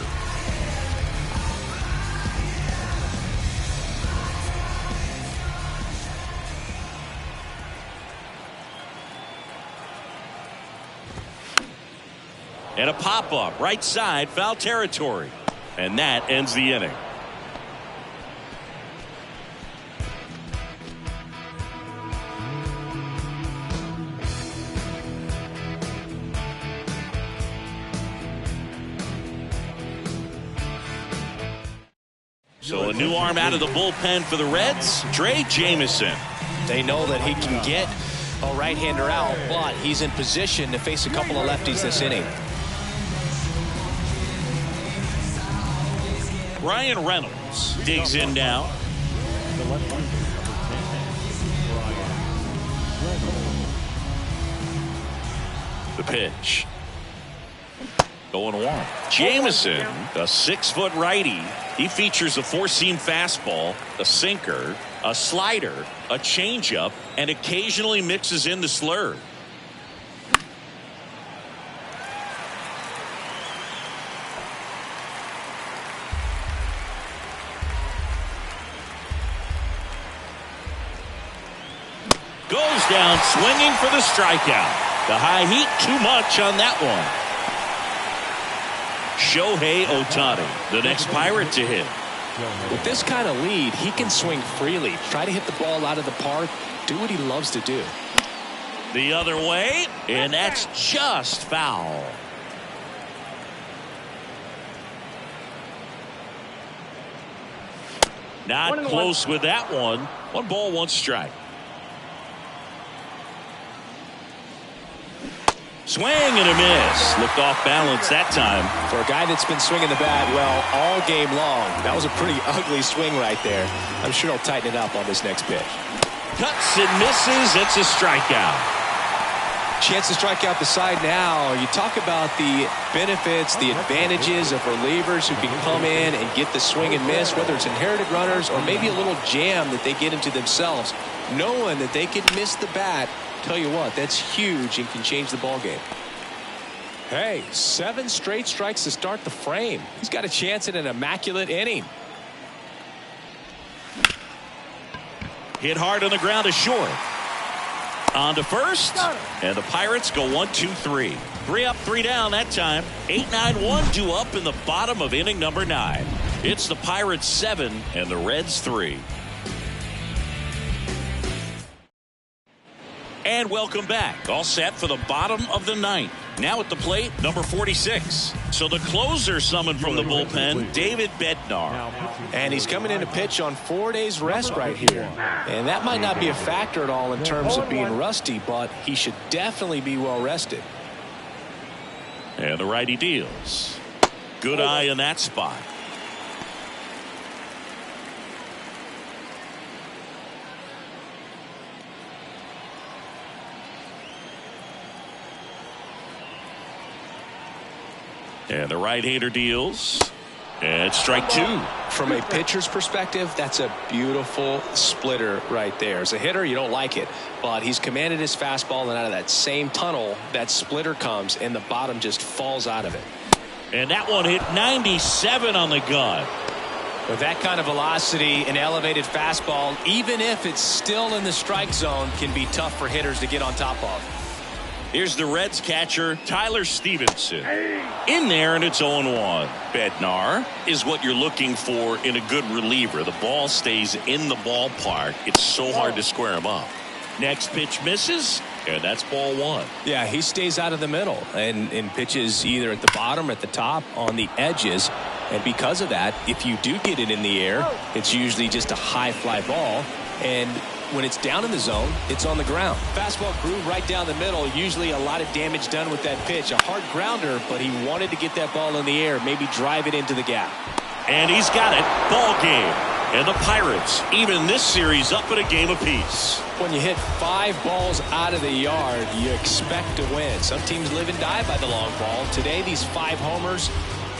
And a pop-up, right side, foul territory. And that ends the inning. So a new arm out of the bullpen for the Reds, Drey Jameson. They know that he can get a right-hander out, but he's in position to face a couple of lefties this inning. Ryan Reynolds digs in now. The pitch. Going one. Jameson, a 6-foot righty. He features a 4-seam fastball, a sinker, a slider, a changeup, and occasionally mixes in the slurve. Goes down swinging for the strikeout. The high heat, too much on that one. Shohei Ohtani, the next Pirate to hit. With this kind of lead, he can swing freely, try to hit the ball out of the park, do what he loves to do. The other way, and that's just foul. Not close with that one. 1 ball, 1 strike. Swing and a miss. Looked off balance that time. For a guy that's been swinging the bat, well, all game long, that was a pretty ugly swing right there. I'm sure he'll tighten it up on this next pitch. Cuts and misses. It's a strikeout. Chance to strike out the side now. You talk about the benefits, the advantages of relievers who can come in and get the swing and miss, whether it's inherited runners or maybe a little jam that they get into themselves. Knowing that they can miss the bat, tell you what, that's huge and can change the ball game. Hey, 7 straight strikes to start the frame. He's got a chance at an immaculate inning. Hit hard on the ground to short. On to first, and the Pirates go 1-2-3. 3 up, 3 down that time. 8-9-1 due up in the bottom of inning number 9. It's the Pirates 7 and the Reds 3. And welcome back. All set for the bottom of the 9th. Now at the plate, number 46. So the closer summoned from the bullpen, David Bednar. And he's coming in to pitch on 4 days rest right here. And that might not be a factor at all in terms of being rusty, but he should definitely be well rested. And the righty deals. Good eye in that spot. And the right-hander deals. And strike two. From a pitcher's perspective, that's a beautiful splitter right there. As a hitter, you don't like it, but he's commanded his fastball, and out of that same tunnel, that splitter comes, and the bottom just falls out of it. And that one hit 97 on the gun. With that kind of velocity, an elevated fastball, even if it's still in the strike zone, can be tough for hitters to get on top of. Here's the Reds catcher, Tyler Stevenson. In there, and it's 0-1. Bednar is what you're looking for in a good reliever. The ball stays in the ballpark. It's so hard to square him up. Next pitch misses, and that's ball one. Yeah, he stays out of the middle and pitches either at the bottom or at the top on the edges. And because of that, if you do get it in the air, it's usually just a high fly ball. And when it's down in the zone, it's on the ground. Fastball grew right down the middle. Usually a lot of damage done with that pitch. A hard grounder, but he wanted to get that ball in the air, maybe drive it into the gap. And he's got it. Ball game. And the Pirates, even this series, up at a game apiece. When you hit 5 balls out of the yard, you expect to win. Some teams live and die by the long ball. Today, these 5 homers,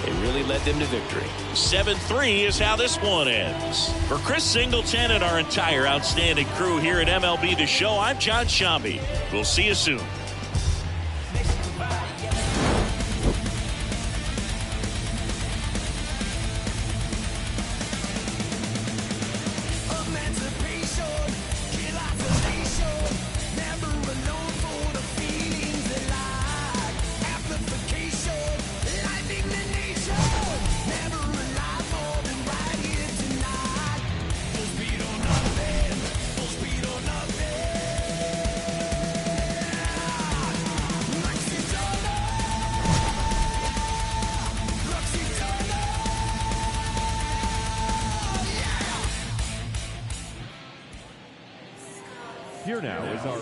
they really led them to victory. 7-3 is how this one ends. For Chris Singleton and our entire outstanding crew here at MLB The Show, I'm John Shambi. We'll see you soon. Here now is our